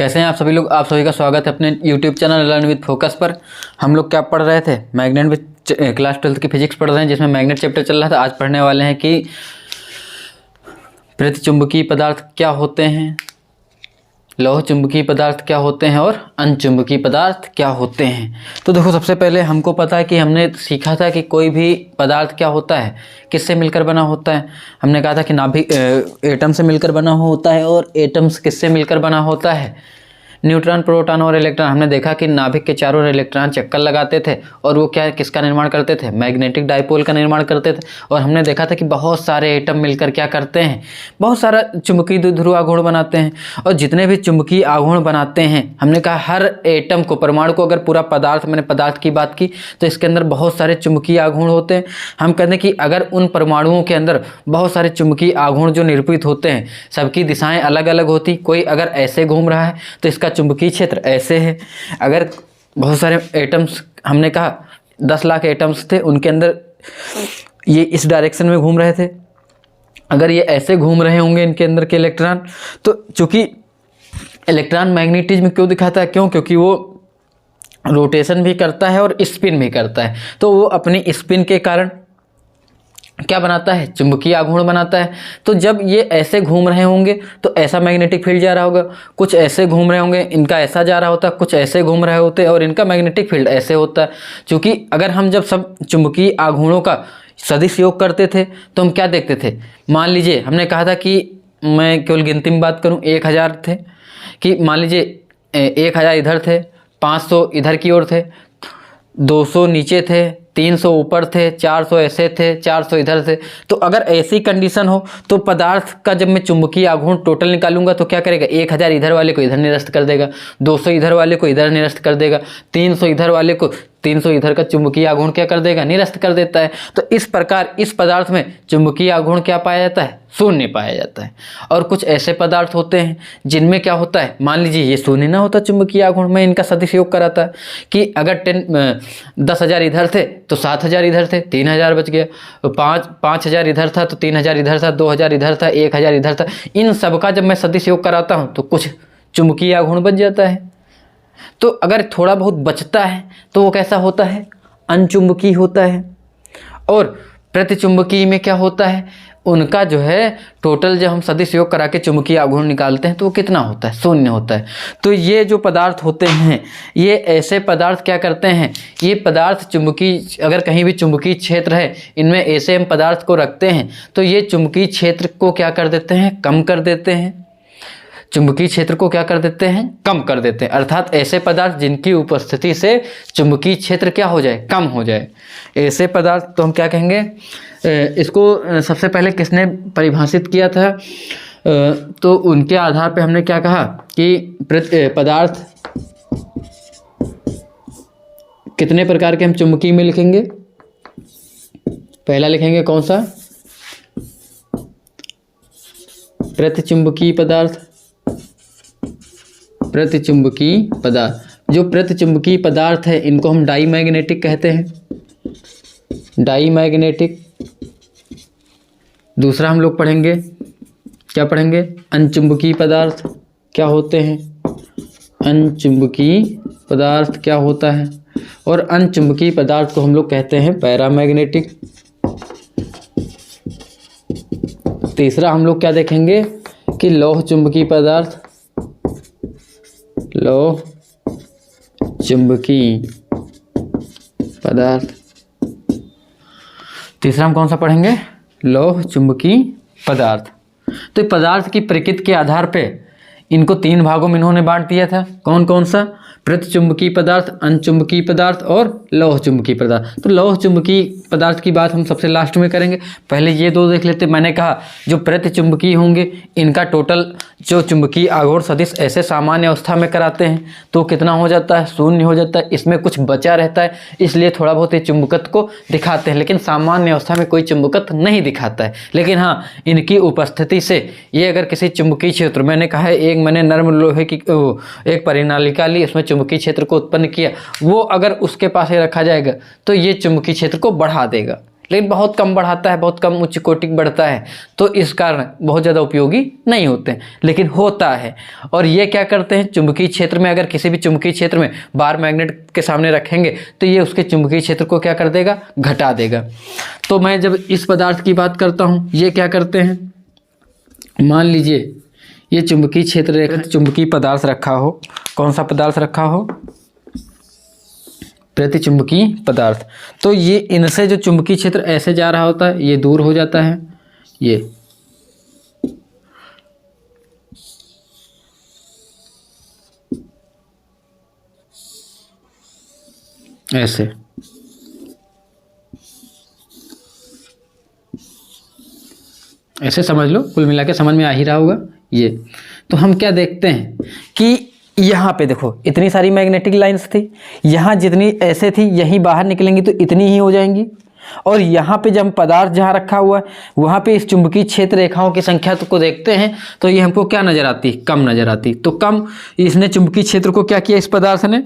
कैसे हैं आप सभी लोग। आप सभी का स्वागत है अपने YouTube channel learn with focus पर। हम लोग क्या पढ़ रहे थे, मैग्नेट विद क्लास 12th की फिजिक्स पढ़ रहे हैं, जिसमें मैग्नेट चैप्टर चल रहा था। आज पढ़ने वाले हैं कि प्रतिचुंबकीय पदार्थ क्या होते हैं, लौह चुंबकीय पदार्थ क्या होते हैं और अनचुंबकीय पदार्थ क्या होते हैं। तो देखो, सबसे पहले हमको पता है कि हमने सीखा था कि कोई भी पदार्थ क्या होता है, किससे मिलकर बना होता है। हमने कहा था कि नाभिक एटम से मिलकर बना होता है, और एटम्स किससे मिलकर बना होता है, न्यूट्रॉन, प्रोटॉन और इलेक्ट्रॉन। हमने देखा कि नाभिक के चारों ओर इलेक्ट्रॉन चक्कर लगाते थे, और वो क्या किसका निर्माण करते थे, मैग्नेटिक डायपोल का निर्माण करते थे। और हमने देखा था कि बहुत सारे एटम मिलकर क्या करते हैं, बहुत सारा चुंबकीय द्विध्रुव आघूर्ण बनाते हैं। और जितने भी चुंबकीय आघूर्ण बनाते हैं, हमने कहा हर एटम को, परमाणु को, अगर पूरा पदार्थ, मैंने पदार्थ की बात की, तो इसके अंदर बहुत सारे चुंबकीय आघूर्ण होते हैं। हम कहते हैं कि अगर उन परमाणुओं के अंदर बहुत सारे चुंबकीय आघूर्ण जो निरूपित होते हैं, सबकी दिशाएं अलग अलग होती। कोई अगर ऐसे घूम रहा है तो इसका चुंबकीय क्षेत्र ऐसे है। अगर बहुत सारे एटम्स, हमने कहा 10 लाख एटम्स थे, उनके अंदर ये इस डायरेक्शन में घूम रहे थे। अगर ये ऐसे घूम रहे होंगे इनके अंदर के इलेक्ट्रॉन, तो चूंकि इलेक्ट्रॉन मैग्नेटिज्म क्यों दिखाता है, क्योंकि वो रोटेशन भी करता है और स्पिन भी करता है। तो वो अपनी स्पिन के कारण क्या बनाता है, चुंबकीय आघूर्ण बनाता है। तो जब ये ऐसे घूम रहे होंगे तो ऐसा मैग्नेटिक फील्ड जा रहा होगा, कुछ ऐसे घूम रहे होंगे, इनका ऐसा जा रहा होता, कुछ ऐसे घूम रहे होते और इनका मैग्नेटिक फील्ड ऐसे होता है। क्योंकि अगर हम जब सब चुंबकीय आघूर्णों का सदिश योग करते थे तो हम क्या देखते थे, मान लीजिए हमने कहा था कि मैं केवल गिनती में बात करूँ, 1000 थे, कि मान लीजिए 1000 इधर थे, 500 इधर की ओर थे, 200 नीचे थे, 300 ऊपर थे, 400 ऐसे थे, 400 इधर थे। तो अगर ऐसी कंडीशन हो तो पदार्थ का जब मैं चुंबकीय आघूर्ण टोटल निकालूंगा तो क्या करेगा, 1000 इधर वाले को इधर निरस्त कर देगा, 200 इधर वाले को इधर निरस्त कर देगा, 300 इधर वाले को 300 इधर का चुंबकीय आघूर्ण क्या कर देगा, निरस्त कर देता है। तो इस प्रकार इस पदार्थ में चुंबकीय आघूर्ण क्या पाया जाता है, शून्य पाया जाता है। और कुछ ऐसे पदार्थ होते हैं जिनमें क्या होता है, मान लीजिए ये शून्य ना होता चुंबकीय आघूर्ण, में इनका सदिश योग कराता है कि अगर 10,000 इधर थे तो 7,000 इधर थे, 3,000 बच गया, 5,000 इधर था तो 3,000 इधर था, 2,000 इधर था, 1,000 इधर था। इन सबका जब मैं सदिश योग कराता हूँ तो कुछ चुंबकीय आघूर्ण बच जाता है। तो अगर थोड़ा बहुत बचता है तो वो कैसा होता है, अनचुंबकीय होता है। और प्रतिचुंबकीय में क्या होता है, उनका जो है टोटल जब हम सदिश योग करा के चुंबकीय आघूर्ण निकालते हैं तो वो कितना होता है, शून्य होता है। तो ये जो पदार्थ होते हैं, ये ऐसे पदार्थ क्या करते हैं, ये पदार्थ चुंबकीय, अगर कहीं भी चुंबकीय क्षेत्र है, इनमें ऐसे हम पदार्थ को रखते हैं तो ये चुंबकीय क्षेत्र को क्या कर देते हैं, कम कर देते हैं। चुंबकीय क्षेत्र को क्या कर देते हैं, कम कर देते हैं। अर्थात ऐसे पदार्थ जिनकी उपस्थिति से चुंबकीय क्षेत्र क्या हो जाए, कम हो जाए, ऐसे पदार्थ तो हम क्या कहेंगे। इसको सबसे पहले किसने परिभाषित किया था, तो उनके आधार पे हमने क्या कहा कि पदार्थ कितने प्रकार के हम चुंबकीय में लिखेंगे। पहला लिखेंगे कौन सा, प्रतिचुंबकीय पदार्थ। प्रतिचुंबकीय पदार्थ, जो प्रतिचुंबकीय पदार्थ है इनको हम डाईमैग्नेटिक कहते हैं, डाईमैग्नेटिक। दूसरा हम लोग पढ़ेंगे, क्या पढ़ेंगे, अनचुंबकीय पदार्थ क्या होते हैं, अनचुंबकीय पदार्थ क्या होता है। और अनचुंबकीय पदार्थ को हम लोग कहते हैं पैरामैग्नेटिक। तीसरा हम लोग क्या देखेंगे कि लौह चुंबकीय पदार्थ, लौह चुंबकीय पदार्थ। तीसरा हम कौन सा पढ़ेंगे, लौह चुंबकीय पदार्थ। तो पदार्थ की प्रकृति के आधार पे इनको 3 भागों में इन्होंने बांट दिया था। कौन कौन सा, प्रतिचुंबकीय पदार्थ, अनचुंबकीय पदार्थ और लौह चुंबकीय पदार्थ। तो लौह चुंबकीय पदार्थ की बात हम सबसे लास्ट में करेंगे, पहले ये दो देख लेते। मैंने कहा जो प्रतिचुंबकीय होंगे इनका टोटल जो चुंबकीय आघूर्ण सदिश ऐसे सामान्य अवस्था में कराते हैं तो कितना हो जाता है, शून्य हो जाता है। इसमें कुछ बचा रहता है, इसलिए थोड़ा बहुत ये चुंबकत्व को दिखाते हैं, लेकिन सामान्य अवस्था में कोई चुंबकत्व नहीं दिखाता है। लेकिन हाँ, इनकी उपस्थिति से ये अगर किसी चुंबकीय क्षेत्र, मैंने कहा है एक मैंने नर्म लोहे की एक परिनालिका ली, उसमें चुंबकीय क्षेत्र को उत्पन्न किया, वो अगर उसके पास ही रखा जाएगा तो ये चुंबकीय क्षेत्र को बढ़ा देगा। लेकिन बहुत कम बढ़ाता है, बहुत कम उच्च कोटि बढ़ता है, तो इस कारण बहुत ज़्यादा उपयोगी नहीं होते हैं, लेकिन होता है। और ये क्या करते हैं, चुंबकीय क्षेत्र में अगर किसी भी चुंबकीय क्षेत्र में बार मैग्नेट के सामने रखेंगे तो ये उसके चुंबकीय क्षेत्र को क्या कर देगा, घटा देगा। तो मैं जब इस पदार्थ की बात करता हूँ, ये क्या करते हैं, मान लीजिए ये चुंबकीय क्षेत्र चुंबकीय पदार्थ रखा हो, कौन सा पदार्थ रखा हो, प्रतिचुंबकीय पदार्थ। तो ये इनसे जो चुंबकीय क्षेत्र ऐसे जा रहा होता है, ये दूर हो जाता है, ये ऐसे, ऐसे समझ लो, कुल मिला के समझ में आ ही रहा होगा ये। तो हम क्या देखते हैं कि यहाँ पे देखो इतनी सारी मैग्नेटिक लाइंस थी, यहाँ जितनी ऐसे थी यहीं बाहर निकलेंगी तो इतनी ही हो जाएंगी, और यहाँ पे जब पदार्थ जहाँ रखा हुआ है वहाँ पे इस चुंबकीय क्षेत्र रेखाओं की संख्या को देखते हैं तो ये हमको क्या नजर आती, कम नजर आती। तो कम, इसने चुंबकीय क्षेत्र को क्या किया, इस पदार्थ ने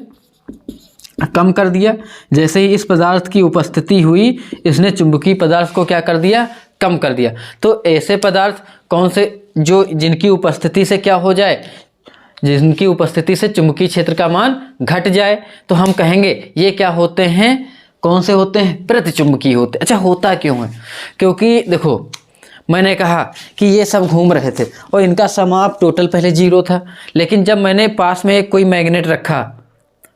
कम कर दिया। जैसे ही इस पदार्थ की उपस्थिति हुई, इसने चुंबकीय पदार्थ को क्या कर दिया, कम कर दिया। तो ऐसे पदार्थ कौन से, जो जिनकी उपस्थिति से क्या हो जाए, जिनकी उपस्थिति से चुंबकीय क्षेत्र का मान घट जाए, तो हम कहेंगे ये क्या होते हैं, कौन से होते हैं, प्रतिचुंबकीय होते। अच्छा, होता क्यों है, क्योंकि देखो मैंने कहा कि ये सब घूम रहे थे और इनका समाप टोटल पहले 0 था, लेकिन जब मैंने पास में एक कोई मैग्नेट रखा,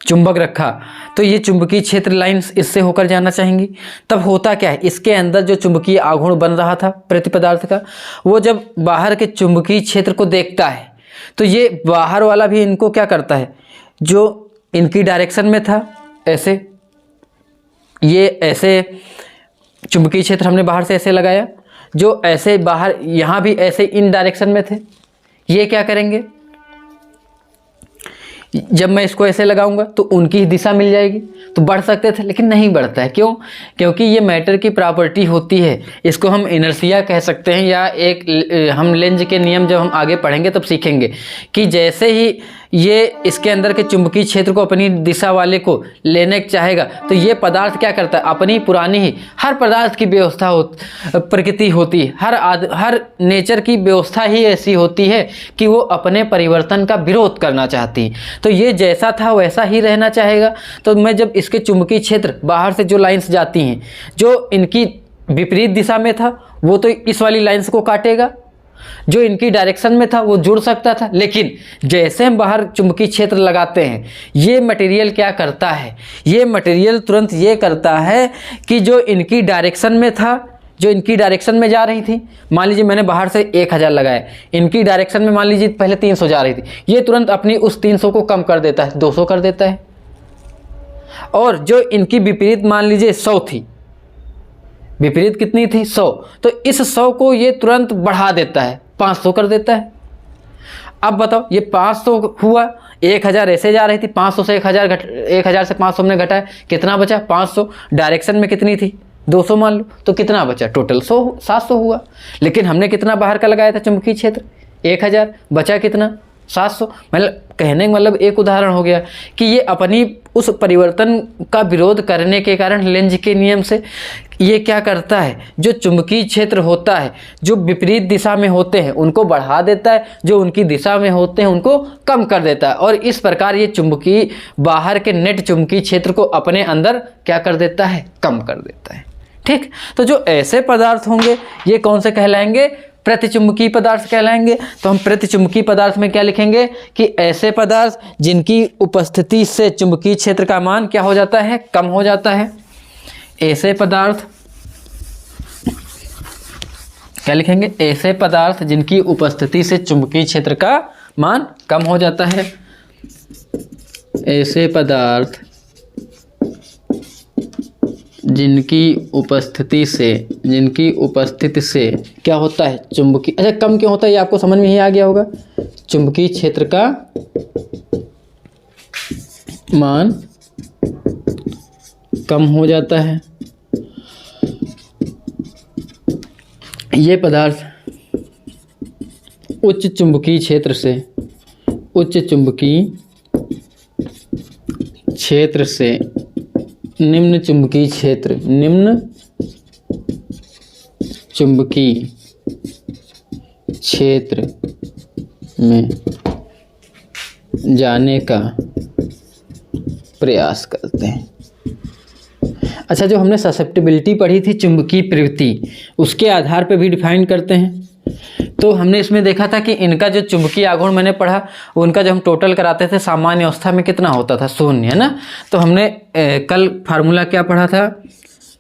चुंबक रखा, तो ये चुंबकीय क्षेत्र लाइंस इससे होकर जाना चाहेंगी। तब होता क्या है, इसके अंदर जो चुंबकीय आघूर्ण बन रहा था प्रति पदार्थ का, वो जब बाहर के चुंबकीय क्षेत्र को देखता है तो ये बाहर वाला भी इनको क्या करता है, जो इनकी डायरेक्शन में था ऐसे, ये ऐसे चुंबकीय क्षेत्र हमने बाहर से ऐसे लगाया, जो ऐसे बाहर यहाँ भी ऐसे इन डायरेक्शन में थे, ये क्या करेंगे, जब मैं इसको ऐसे लगाऊंगा तो उनकी ही दिशा मिल जाएगी, तो बढ़ सकते थे लेकिन नहीं बढ़ता है। क्यों, क्योंकि ये मैटर की प्रॉपर्टी होती है, इसको हम इनर्शिया कह सकते हैं, या एक हम लेंज के नियम जब हम आगे पढ़ेंगे तब सीखेंगे कि जैसे ही ये इसके अंदर के चुंबकीय क्षेत्र को अपनी दिशा वाले को लेने चाहेगा तो ये पदार्थ क्या करता है, अपनी पुरानी ही, हर पदार्थ की व्यवस्था प्रकृति होती है, हर नेचर की व्यवस्था ही ऐसी होती है कि वो अपने परिवर्तन का विरोध करना चाहती है। तो ये जैसा था वैसा ही रहना चाहेगा। तो मैं जब इसके चुंबकीय क्षेत्र बाहर से जो लाइंस जाती हैं, जो इनकी विपरीत दिशा में था वो तो इस वाली लाइंस को काटेगा, जो इनकी डायरेक्शन में था वो जुड़ सकता था, लेकिन जैसे हम बाहर चुंबकीय क्षेत्र लगाते हैं, ये मटेरियल क्या करता है, ये मटेरियल तुरंत ये करता है कि जो इनकी डायरेक्शन में था, जो इनकी डायरेक्शन में जा रही थी, मान लीजिए मैंने बाहर से 1000 लगाया, इनकी डायरेक्शन में मान लीजिए पहले 300 जा रही थी, ये तुरंत अपनी उस 300 को कम कर देता है, 200 कर देता है। और जो इनकी विपरीत मान लीजिए 100 थी, विपरीत कितनी थी, 100, तो इस 100 को ये तुरंत बढ़ा देता है, 500 कर देता है। अब बताओ, ये 500 हुआ, 1000 ऐसे जा रही थी, 500 से 1000 से 500 हमने घटाया, कितना बचा, 500। डायरेक्शन में कितनी थी, 200 मान लो, तो कितना बचा, टोटल 700 हुआ। लेकिन हमने कितना बाहर का लगाया था चुंबकीय क्षेत्र, 1000, बचा कितना, 700। मतलब कहने का मतलब एक उदाहरण हो गया कि ये अपनी उस परिवर्तन का विरोध करने के कारण लेंज के नियम से ये क्या करता है, जो चुंबकीय क्षेत्र होता है, जो विपरीत दिशा में होते हैं उनको बढ़ा देता है, जो उनकी दिशा में होते हैं उनको कम कर देता है, और इस प्रकार ये चुंबकीय बाहर के नेट चुंबकीय क्षेत्र को अपने अंदर क्या कर देता है, कम कर देता है। ठीक, तो जो ऐसे पदार्थ होंगे ये कौन से कहलाएंगे, प्रतिचुंबकीय पदार्थ कहलाएंगे। तो हम प्रतिचुंबकीय पदार्थ में क्या लिखेंगे कि ऐसे पदार्थ जिनकी उपस्थिति से चुंबकीय क्षेत्र का मान क्या हो जाता है, कम हो जाता है। ऐसे पदार्थ क्या लिखेंगे, ऐसे पदार्थ जिनकी उपस्थिति से चुंबकीय क्षेत्र का मान कम हो जाता है। ऐसे पदार्थ जिनकी उपस्थिति से क्या होता है, चुंबकीय, अच्छा कम क्यों होता है ये आपको समझ में ही आ गया होगा, चुंबकीय क्षेत्र का मान कम हो जाता है। ये पदार्थ उच्च चुंबकीय क्षेत्र से निम्न चुंबकीय क्षेत्र चुंबकीय क्षेत्र में जाने का प्रयास करते हैं। अच्छा, जो हमने ससेप्टिबिलिटी पढ़ी थी चुंबकीय प्रवृत्ति, उसके आधार पे भी डिफाइन करते हैं। तो हमने इसमें देखा था कि इनका जो चुंबकीय आघूर्ण मैंने पढ़ा, उनका जो हम टोटल कराते थे सामान्य अवस्था में कितना होता था, 0, है ना। तो हमने कल फार्मूला क्या पढ़ा था,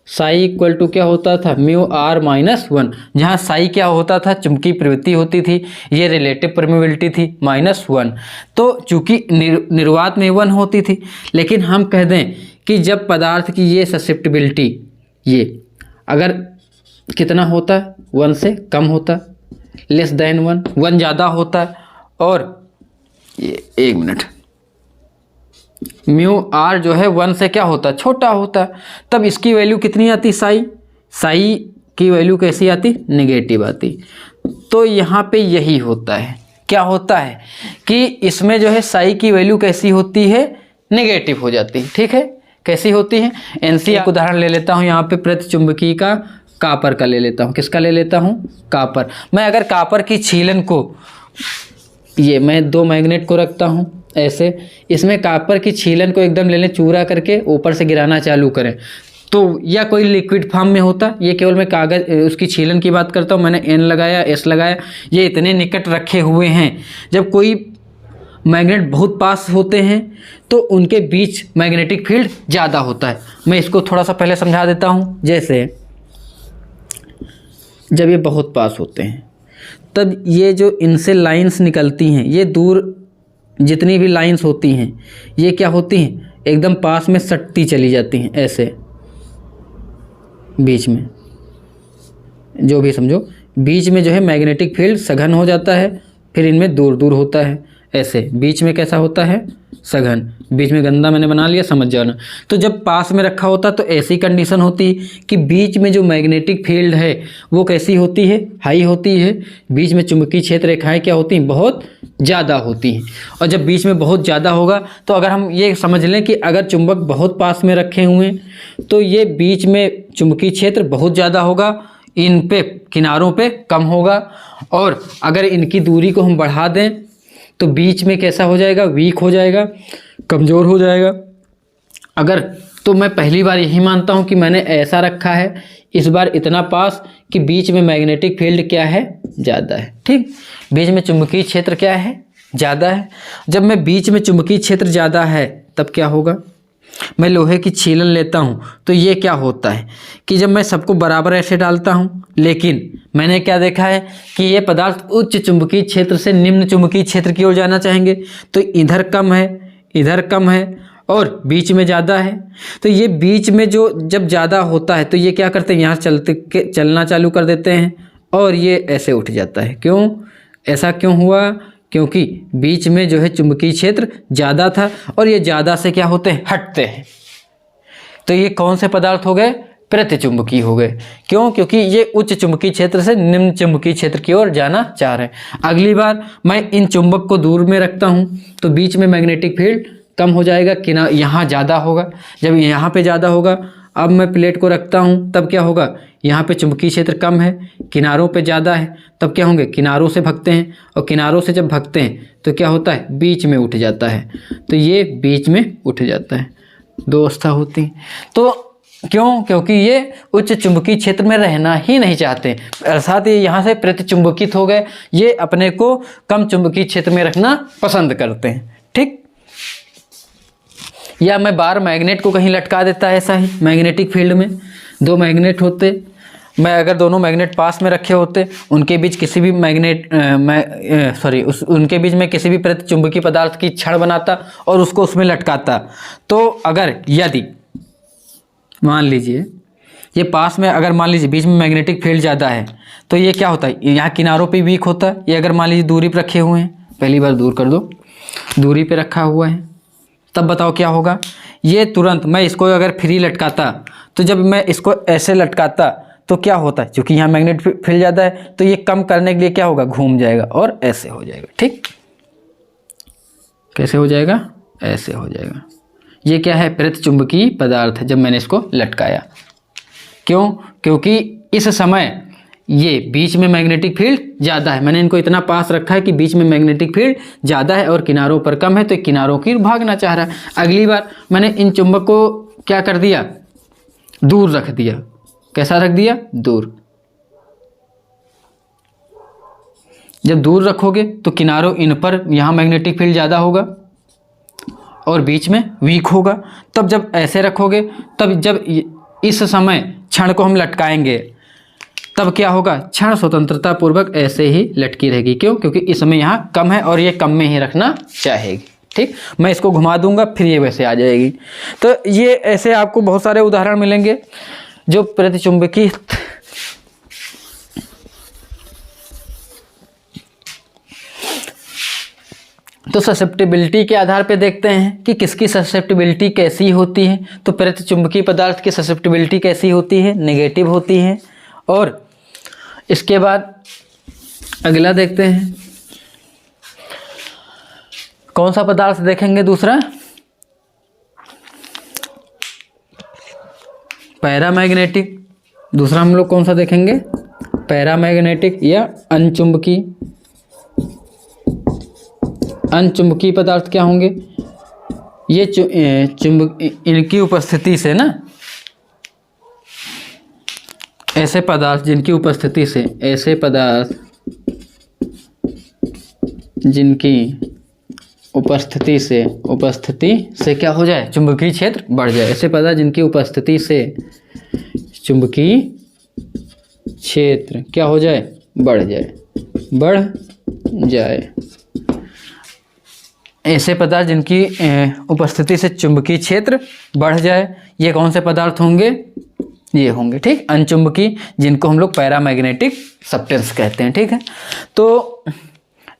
साई इक्वल टू क्या होता था, म्यू आर माइनस 1, जहाँ साई क्या होता था, चुंबकीय प्रवृत्ति होती थी, ये रिलेटिव परमेबिलिटी थी -1। तो चूंकि निर्वात में 1 होती थी, लेकिन हम कह दें कि जब पदार्थ की ये ससेप्टिबिलिटी ये अगर कितना होता है, 1 से कम होता है, लेस देन 1 ज़्यादा होता है, और ये 1 मिनट, म्यू आर जो है 1 से क्या होता है, छोटा होता है, तब इसकी वैल्यू कितनी आती, साई की वैल्यू कैसी आती, नेगेटिव आती। तो यहाँ पे यही होता है, क्या होता है कि इसमें जो है साई की वैल्यू कैसी होती है, नेगेटिव हो जाती है। ठीक है, कैसी होती है, एनसीआर उदाहरण ले लेता हूँ यहाँ पे, प्रतिचुंबकीय का कापर का ले लेता हूँ। किसका ले लेता हूँ, कापर। मैं अगर कापर की छीलन को, ये मैं 2 मैग्नेट को रखता हूँ ऐसे, इसमें कापर की छीलन को एकदम ले लें, चूरा करके ऊपर से गिराना चालू करें, तो या कोई लिक्विड फॉर्म में होता, ये केवल मैं कागज उसकी छीलन की बात करता हूँ, मैंने एन लगाया, एस लगाया, ये इतने निकट रखे हुए हैं। जब कोई मैग्नेट बहुत पास होते हैं तो उनके बीच मैग्नेटिक फील्ड ज़्यादा होता है। मैं इसको थोड़ा सा पहले समझा देता हूँ। जैसे जब ये बहुत पास होते हैं, तब ये जो इनसे लाइंस निकलती हैं, ये दूर जितनी भी लाइंस होती हैं, ये क्या होती हैं, एकदम पास में सटती चली जाती हैं, ऐसे बीच में, जो भी समझो, बीच में जो है मैग्नेटिक फील्ड सघन हो जाता है, फिर इनमें दूर दूर होता है, ऐसे बीच में कैसा होता है, सघन। बीच में गंदा मैंने बना लिया, समझ जाना। तो जब पास में रखा होता तो ऐसी कंडीशन होती कि बीच में जो मैग्नेटिक फील्ड है वो कैसी होती है, हाई होती है। बीच में चुंबकीय क्षेत्र रेखाएं क्या होती हैं, बहुत ज़्यादा होती हैं। और जब बीच में बहुत ज़्यादा होगा, तो अगर हम ये समझ लें कि अगर चुंबक बहुत पास में रखे हुए हैं तो ये बीच में चुंबकीय क्षेत्र बहुत ज़्यादा होगा, इन पे किनारों पे कम होगा। और अगर इनकी दूरी को हम बढ़ा दें तो बीच में कैसा हो जाएगा, वीक हो जाएगा, कमज़ोर हो जाएगा। अगर तो मैं पहली बार यही मानता हूँ कि मैंने ऐसा रखा है, इस बार इतना पास कि बीच में मैग्नेटिक फील्ड क्या है, ज़्यादा है। ठीक, बीच में चुंबकीय क्षेत्र क्या है, ज़्यादा है। जब मैं बीच में चुंबकीय क्षेत्र ज़्यादा है तब क्या होगा, मैं लोहे की छीलन लेता हूँ तो ये क्या होता है कि जब मैं सबको बराबर ऐसे डालता हूँ, लेकिन मैंने क्या देखा है कि ये पदार्थ उच्च चुंबकीय क्षेत्र से निम्न चुंबकीय क्षेत्र की ओर जाना चाहेंगे, तो इधर कम है, इधर कम है और बीच में ज़्यादा है। तो ये बीच में जो जब ज़्यादा होता है तो ये क्या करते हैं, यहाँ चलना चालू कर देते हैं और ये ऐसे उठ जाता है। क्यों, ऐसा क्यों हुआ, क्योंकि बीच में जो है चुंबकीय क्षेत्र ज़्यादा था और ये ज़्यादा से क्या होते हैं, हटते हैं। तो ये कौन से पदार्थ हो गए, प्रतिचुंबकीय हो गए। क्यों, क्योंकि ये उच्च चुंबकीय क्षेत्र से निम्न चुंबकीय क्षेत्र की ओर जाना चाह रहे हैं। अगली बार मैं इन चुंबक को दूर में रखता हूँ तो बीच में मैग्नेटिक फील्ड कम हो जाएगा, किनारे यहाँ ज़्यादा होगा। जब यहाँ पे ज़्यादा होगा, अब मैं प्लेट को रखता हूँ तब क्या होगा, यहाँ पे चुंबकीय क्षेत्र कम है, किनारों पे ज़्यादा है, तब क्या होंगे, किनारों से भगते हैं। और किनारों से जब भगते हैं तो क्या होता है, बीच में उठ जाता है। तो ये बीच में उठ जाता है, 2 अवस्था होती हैं। तो क्यों, क्योंकि ये उच्च चुंबकीय क्षेत्र में रहना ही नहीं चाहते, अर्थात ये यहाँ से प्रतिचुंबकित हो गए, ये अपने को कम चुंबकीय क्षेत्र में रखना पसंद करते हैं। ठीक, या मैं बार मैग्नेट को कहीं लटका देता है, ऐसा ही मैग्नेटिक फील्ड में 2 मैग्नेट होते, मैं अगर दोनों मैग्नेट पास में रखे होते, उनके बीच किसी भी उनके बीच में किसी भी प्रतिचुंबकीय पदार्थ की छड़ बनाता और उसको उसमें लटकाता, तो अगर यदि मान लीजिए ये पास में, अगर मान लीजिए बीच में मैग्नेटिक फील्ड ज़्यादा है तो ये क्या होता है, यहाँ किनारों पे वीक होता है। ये अगर मान लीजिए दूरी पर रखे हुए हैं, पहली बार दूर कर दो, दूरी पे रखा हुआ है, तब बताओ क्या होगा। ये तुरंत मैं इसको अगर फ्री लटकाता, तो जब मैं इसको ऐसे लटकाता तो क्या होता है, क्योंकि यहाँ मैग्नेट फील्ड ज़्यादा है तो ये कम करने के लिए क्या होगा, घूम जाएगा और ऐसे हो जाएगा। ठीक, कैसे हो जाएगा, ऐसे हो जाएगा। ये क्या है, प्रतिचुंबकीय पदार्थ है जब मैंने इसको लटकाया। क्यों, क्योंकि इस समय ये बीच में मैग्नेटिक फील्ड ज़्यादा है, मैंने इनको इतना पास रखा है कि बीच में मैग्नेटिक फील्ड ज़्यादा है और किनारों पर कम है, तो किनारों की भागना चाह रहा है। अगली बार मैंने इन चुंबक को क्या कर दिया, दूर रख दिया। कैसा रख दिया, दूर। जब दूर रखोगे तो किनारों इन पर यहाँ मैग्नेटिक फील्ड ज़्यादा होगा और बीच में वीक होगा। तब जब ऐसे रखोगे, तब जब इस समय क्षण को हम लटकाएंगे, तब क्या होगा, क्षण स्वतंत्रता पूर्वक ऐसे ही लटकी रहेगी। क्यों, क्योंकि इस समय यहाँ कम है और ये कम में ही रखना चाहेगी। ठीक, मैं इसको घुमा दूंगा, फिर ये वैसे आ जाएगी। तो ये ऐसे आपको बहुत सारे उदाहरण मिलेंगे जो प्रतिचुंबकी तो ससेप्टिबिलिटी के आधार पे देखते हैं कि किसकी ससेप्टिबिलिटी कैसी होती है। तो प्रतिचुंबकीय पदार्थ की ससेप्टिबिलिटी कैसी होती है, नेगेटिव होती है। और इसके बाद अगला देखते हैं, कौन सा पदार्थ देखेंगे, दूसरा पैरामैग्नेटिक। दूसरा हम लोग कौन सा देखेंगे, पैरामैग्नेटिक या अनचुंबकीय। अनचुंबकीय पदार्थ क्या होंगे, ये चुंबक, इनकी उपस्थिति से ना, ऐसे पदार्थ जिनकी उपस्थिति से, ऐसे पदार्थ जिनकी उपस्थिति से क्या हो जाए, चुंबकीय क्षेत्र बढ़ जाए। ऐसे पदार्थ जिनकी उपस्थिति से चुंबकीय क्षेत्र क्या हो जाए, बढ़ जाए। ऐसे पदार्थ जिनकी उपस्थिति से चुंबकीय क्षेत्र बढ़ जाए, ये कौन से पदार्थ होंगे, ये होंगे। ठीक, अनचुंबकीय, जिनको हम लोग पैरामैग्नेटिक सब्सटेंस कहते हैं। ठीक है, तो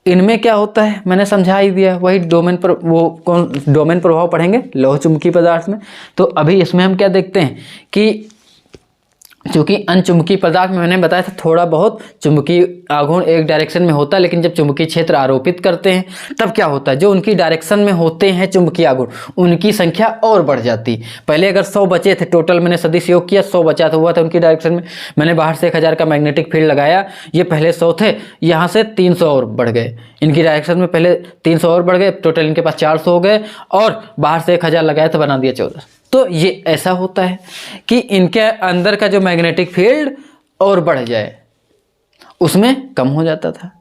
इनमें क्या होता है मैंने समझा ही दिया, वही डोमेन पर, वो कौन डोमेन प्रभाव पढ़ेंगे लौह चुंबकीय पदार्थ में। तो अभी इसमें हम क्या देखते हैं कि चूँकि अनचुंबकीय पदार्थ में मैंने बताया था थोड़ा बहुत चुंबकीय आघूर्ण एक डायरेक्शन में होता है, लेकिन जब चुंबकीय क्षेत्र आरोपित करते हैं तब क्या होता है, जो उनकी डायरेक्शन में होते हैं चुंबकीय आघूर्ण, उनकी संख्या और बढ़ जाती। पहले अगर 100 बचे थे, टोटल मैंने सदिश योग किया 100 बचा हुआ था उनकी डायरेक्शन में, मैंने बाहर से 1000 का मैग्नेटिक फील्ड लगाया, ये पहले 100 थे, यहाँ से 300 और बढ़ गए, इनकी डायरेक्शन में पहले 300 और बढ़ गए, टोटल इनके पास 400 हो गए, और बाहर से 1000 लगाया तो बना दिया 14। तो ये ऐसा होता है कि इनके अंदर का जो मैग्नेटिक फील्ड और बढ़ जाए, उसमें कम हो जाता था।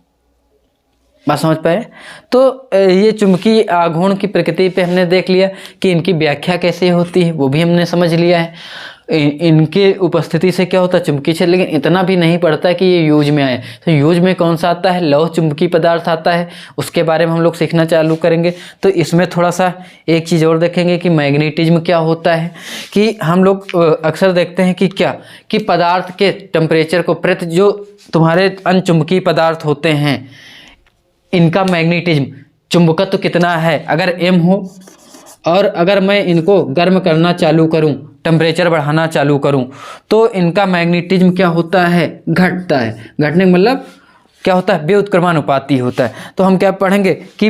बात समझ पाए। तो ये चुंबकीय आघूर्ण की प्रकृति पे हमने देख लिया कि इनकी व्याख्या कैसे होती है, वो भी हमने समझ लिया है। इनके उपस्थिति से क्या होता है, चुंबकीय क्षेत्र, लेकिन इतना भी नहीं पड़ता कि ये यूज में आए। तो यूज में कौन सा आता है, लौह चुंबकीय पदार्थ आता है, उसके बारे में हम लोग सीखना चालू करेंगे। तो इसमें थोड़ा सा एक चीज़ और देखेंगे कि मैग्नेटिज्म क्या होता है, कि हम लोग अक्सर देखते हैं कि क्या, कि पदार्थ के टेम्परेचर को प्रति, जो तुम्हारे अनचुंबकीय पदार्थ होते हैं, इनका मैग्नेटिज्म, चुंबकत्व कितना है, अगर M हो, और अगर मैं इनको गर्म करना चालू करूं, टेम्परेचर बढ़ाना चालू करूं, तो इनका मैग्नेटिज्म क्या होता है, घटता है। घटने का मतलब क्या होता है, व्युत्क्रमानुपाती होता है। तो हम क्या पढ़ेंगे कि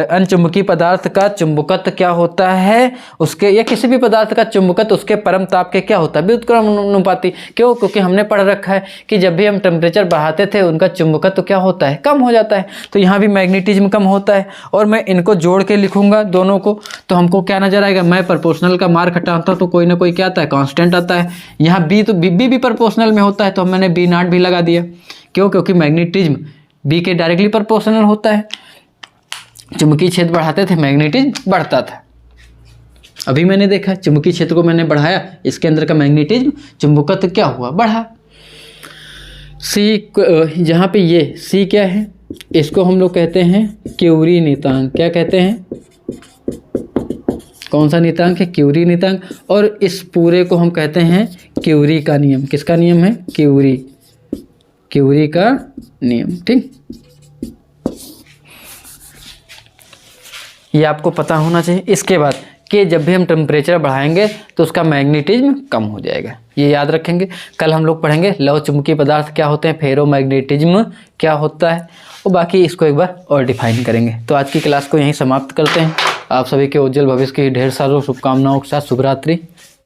अनचुंबकीय पदार्थ का चुंबकत्व क्या होता है, उसके, या किसी भी पदार्थ का चुंबकत्व उसके परम ताप के क्या होता है, व्युत्क्रमानुपाती। क्यों, क्योंकि हमने पढ़ रखा है कि जब भी हम टेम्परेचर बढ़ाते थे उनका चुंबकत्व क्या होता है, कम हो जाता है। तो यहाँ भी मैग्नेटिज्म कम होता है। और मैं इनको जोड़ के लिखूंगा दोनों को, तो हमको क्या नजर आएगा, मैं प्रोपोर्शनल का मार्क हटाता हूँ तो कोई ना कोई क्या आता है, कांस्टेंट आता है। यहाँ बी, तो बी भी प्रोपोर्शनल में होता है, तो मैंने B0 भी लगा दिया। क्यों, क्योंकि मैग्नेटिज्म बी के डायरेक्टली प्रोपोर्शनल होता है। चुंबकीय क्षेत्र बढ़ाते थे, मैग्नेटिज्म बढ़ता था। अभी मैंने देखा चुंबकीय क्षेत्र को मैंने बढ़ाया, इसके अंदर का मैग्नेटिज्म, चुंबकत्व क्या हुआ, बढ़ा। सी, जहाँ पे ये सी क्या है, इसको हम लोग कहते हैं क्यूरी नीतांक। क्या कहते हैं, कौन सा नीतांक है, क्यूरी नीतांक। और इस पूरे को हम कहते हैं क्यूरी का नियम। किसका नियम है, क्यूरी का नियम। ठीक, ये आपको पता होना चाहिए। इसके बाद कि जब भी हम टेम्परेचर बढ़ाएंगे तो उसका मैग्नेटिज्म कम हो जाएगा, ये याद रखेंगे। कल हम लोग पढ़ेंगे लौह चुंबकीय पदार्थ क्या होते हैं, फेरोमैग्नेटिज्म क्या होता है, और बाकी इसको एक बार और डिफाइन करेंगे। तो आज की क्लास को यहीं समाप्त करते हैं। आप सभी के उज्जवल भविष्य की ढेर सारों शुभकामनाओं के साथ शुभ रात्रि।